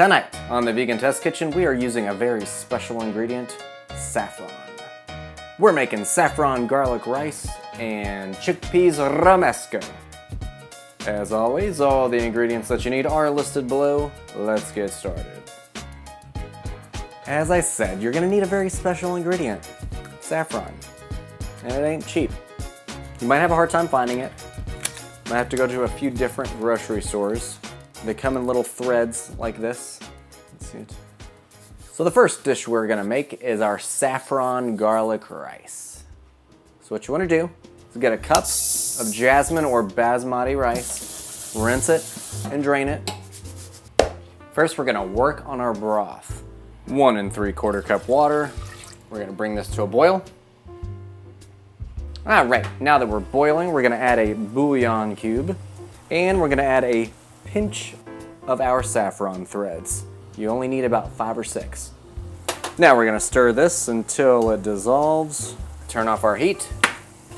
Tonight on the Vegan Test Kitchen, we are using a very special ingredient, saffron. We're making saffron-garlic rice and chickpeas romesco. As always, all the ingredients that you need are listed below. Let's get started. As I said, you're gonna need a very special ingredient, saffron. And it ain't cheap. You might have a hard time finding it. Might have to go to a few different grocery stores. They come in little threads like this. Let's see it. So the first dish we're gonna make is our saffron garlic rice. So what you wanna do is get a cup of jasmine or basmati rice, rinse it and drain it. First we're gonna work on our broth. 1 3/4 cup water. We're gonna bring this to a boil. All right, now that we're boiling, we're gonna add a bouillon cube and we're gonna add a pinch of our saffron threads. You only need about 5 or 6. Now we're gonna stir this until it dissolves. Turn off our heat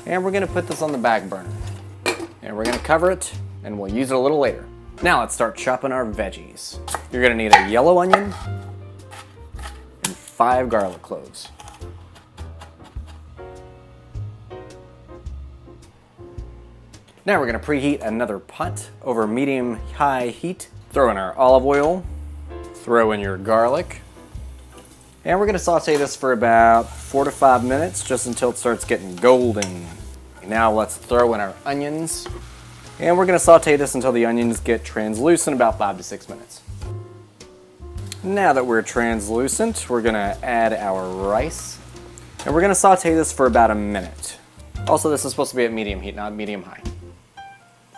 and we're gonna put this on the back burner. And we're gonna cover it and we'll use it a little later. Now let's start chopping our veggies. You're gonna need a yellow onion and 5 garlic cloves. Now we're gonna preheat another pot over medium-high heat. Throw in our olive oil, throw in your garlic, and we're gonna saute this for about 4 to 5 minutes, just until it starts getting golden. Now let's throw in our onions, and we're gonna saute this until the onions get translucent, about 5 to 6 minutes. Now that we're translucent, we're gonna add our rice, and we're gonna saute this for about a minute. Also, this is supposed to be at medium heat, not medium-high.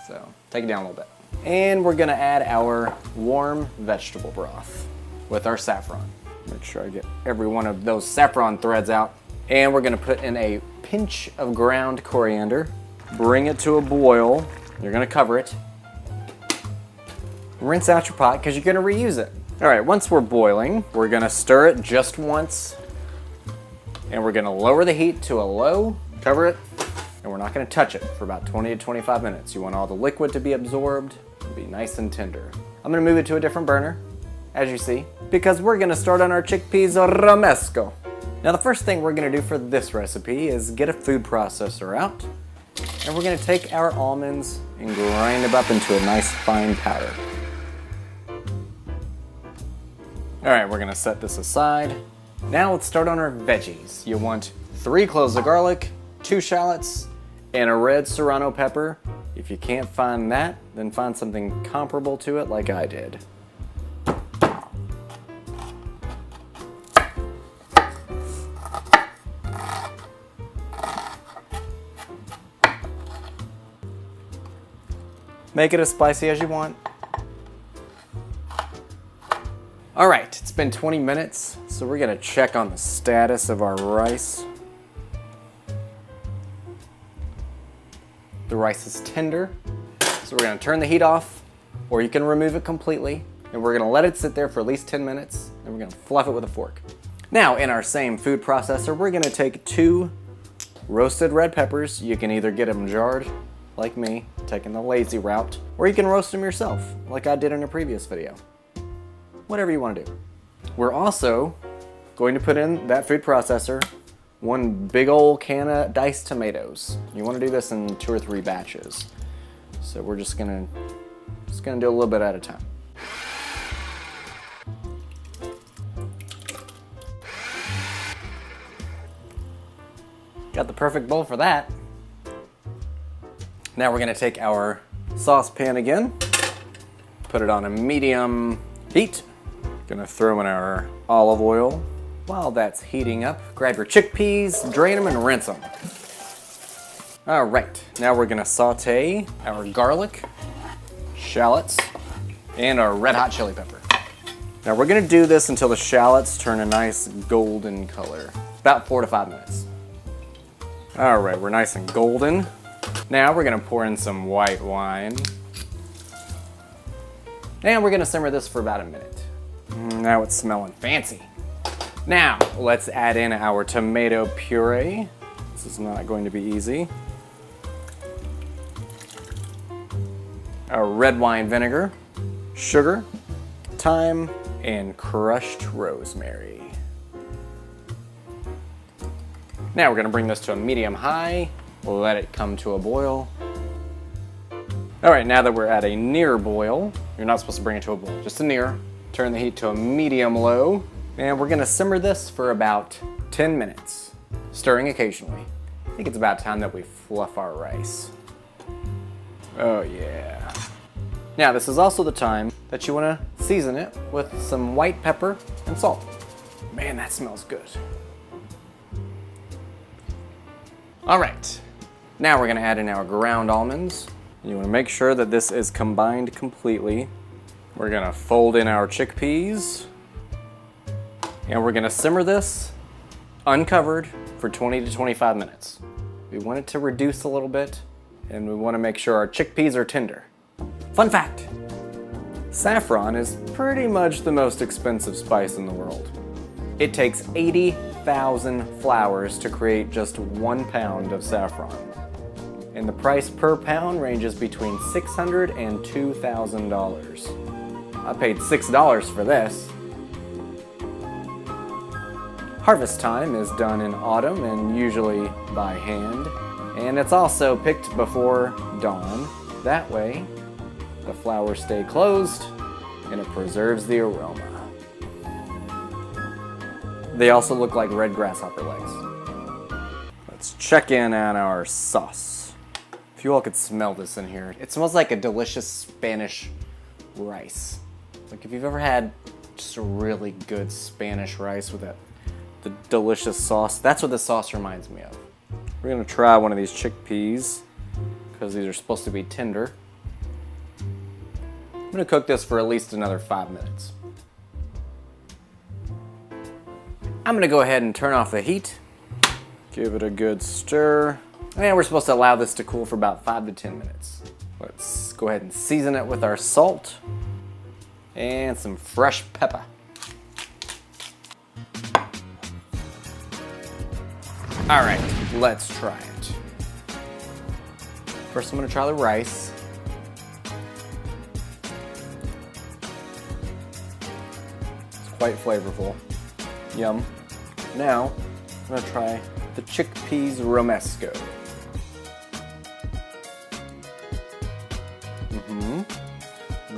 So take it down a little bit. And we're gonna add our warm vegetable broth with our saffron. Make sure I get every one of those saffron threads out. And we're gonna put in a pinch of ground coriander. Bring it to a boil. You're gonna cover it. Rinse out your pot because you're gonna reuse it. All right, once we're boiling, we're gonna stir it just once. And we're gonna lower the heat to a low, cover it, and we're not gonna touch it for about 20 to 25 minutes. You want all the liquid to be absorbed and be nice and tender. I'm gonna move it to a different burner, as you see, because we're gonna start on our chickpeas romesco. Now the first thing we're gonna do for this recipe is get a food processor out, and we're gonna take our almonds and grind them up into a nice fine powder. All right, we're gonna set this aside. Now let's start on our veggies. You want 3 cloves of garlic, 2 shallots, and a red serrano pepper. If you can't find that, then find something comparable to it like I did. Make it as spicy as you want. All right, it's been 20 minutes, so we're gonna check on the status of our rice. The rice is tender, so we're gonna turn the heat off, or you can remove it completely, and we're gonna let it sit there for at least 10 minutes, and we're gonna fluff it with a fork. Now, in our same food processor, we're gonna take 2 roasted red peppers. You can either get them jarred, like me, taking the lazy route, or you can roast them yourself, like I did in a previous video. Whatever you wanna do. We're also going to put in that food processor 1 big old can of diced tomatoes. You want to do this in 2 or 3 batches. So we're just gonna do a little bit at a time. Got the perfect bowl for that. Now we're gonna take our saucepan again, put it on a medium heat. Gonna throw in our olive oil. While that's heating up, grab your chickpeas, drain them and rinse them. All right, now we're gonna saute our garlic, shallots, and our red hot chili pepper. Now we're gonna do this until the shallots turn a nice golden color, about 4 to 5 minutes. All right, we're nice and golden. Now we're gonna pour in some white wine. And we're gonna simmer this for about a minute. Now it's smelling fancy. Now, let's add in our tomato puree. This is not going to be easy. Our red wine vinegar, sugar, thyme, and crushed rosemary. Now we're gonna bring this to a medium-high. We'll let it come to a boil. All right, now that we're at a near boil, you're not supposed to bring it to a boil, just a near. Turn the heat to a medium-low, and we're gonna simmer this for about 10 minutes, stirring occasionally. I think it's about time that we fluff our rice. Oh yeah. Now this is also the time that you wanna season it with some white pepper and salt. Man, that smells good. All right, now we're gonna add in our ground almonds. You wanna make sure that this is combined completely. We're gonna fold in our chickpeas, and we're gonna simmer this uncovered for 20 to 25 minutes. We want it to reduce a little bit, and we wanna make sure our chickpeas are tender. Fun fact, saffron is pretty much the most expensive spice in the world. It takes 80,000 flowers to create just 1 pound of saffron. And the price per pound ranges between $600 and $2,000. I paid $6 for this. Harvest time is done in autumn and usually by hand. And it's also picked before dawn. That way, the flowers stay closed and it preserves the aroma. They also look like red grasshopper legs. Let's check in on our sauce. If you all could smell this in here, it smells like a delicious Spanish rice. Like if you've ever had just a really good Spanish rice with the delicious sauce, that's what this sauce reminds me of. We're gonna try one of these chickpeas because these are supposed to be tender. I'm gonna cook this for at least another 5 minutes. I'm gonna go ahead and turn off the heat. Give it a good stir. And we're supposed to allow this to cool for about 5 to 10 minutes. Let's go ahead and season it with our salt and some fresh pepper. All right, let's try it. First, I'm gonna try the rice. It's quite flavorful. Yum. Now, I'm gonna try the Chickpeas Romesco.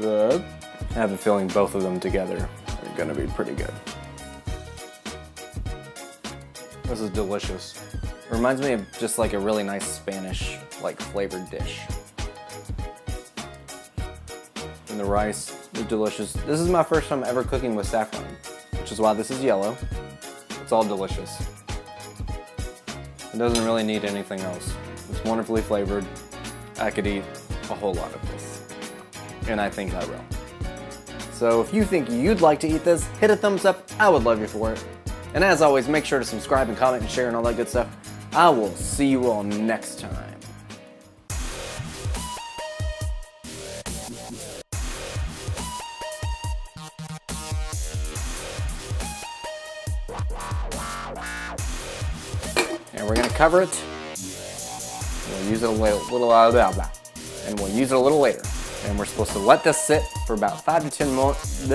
Good. I have a feeling both of them together are gonna be pretty good. This is delicious. It reminds me of just like a really nice Spanish, like flavored dish. And the rice is delicious. This is my first time ever cooking with saffron, which is why this is yellow. It's all delicious. It doesn't really need anything else. It's wonderfully flavored. I could eat a whole lot of this, and I think I will. So if you think you'd like to eat this, hit a thumbs up. I would love you for it. And as always, make sure to subscribe and comment and share and all that good stuff. I will see you all next time. And we're gonna cover it. We'll use it a little and we'll use it a little later. And we're supposed to let this sit for about 5 to 10 minutes.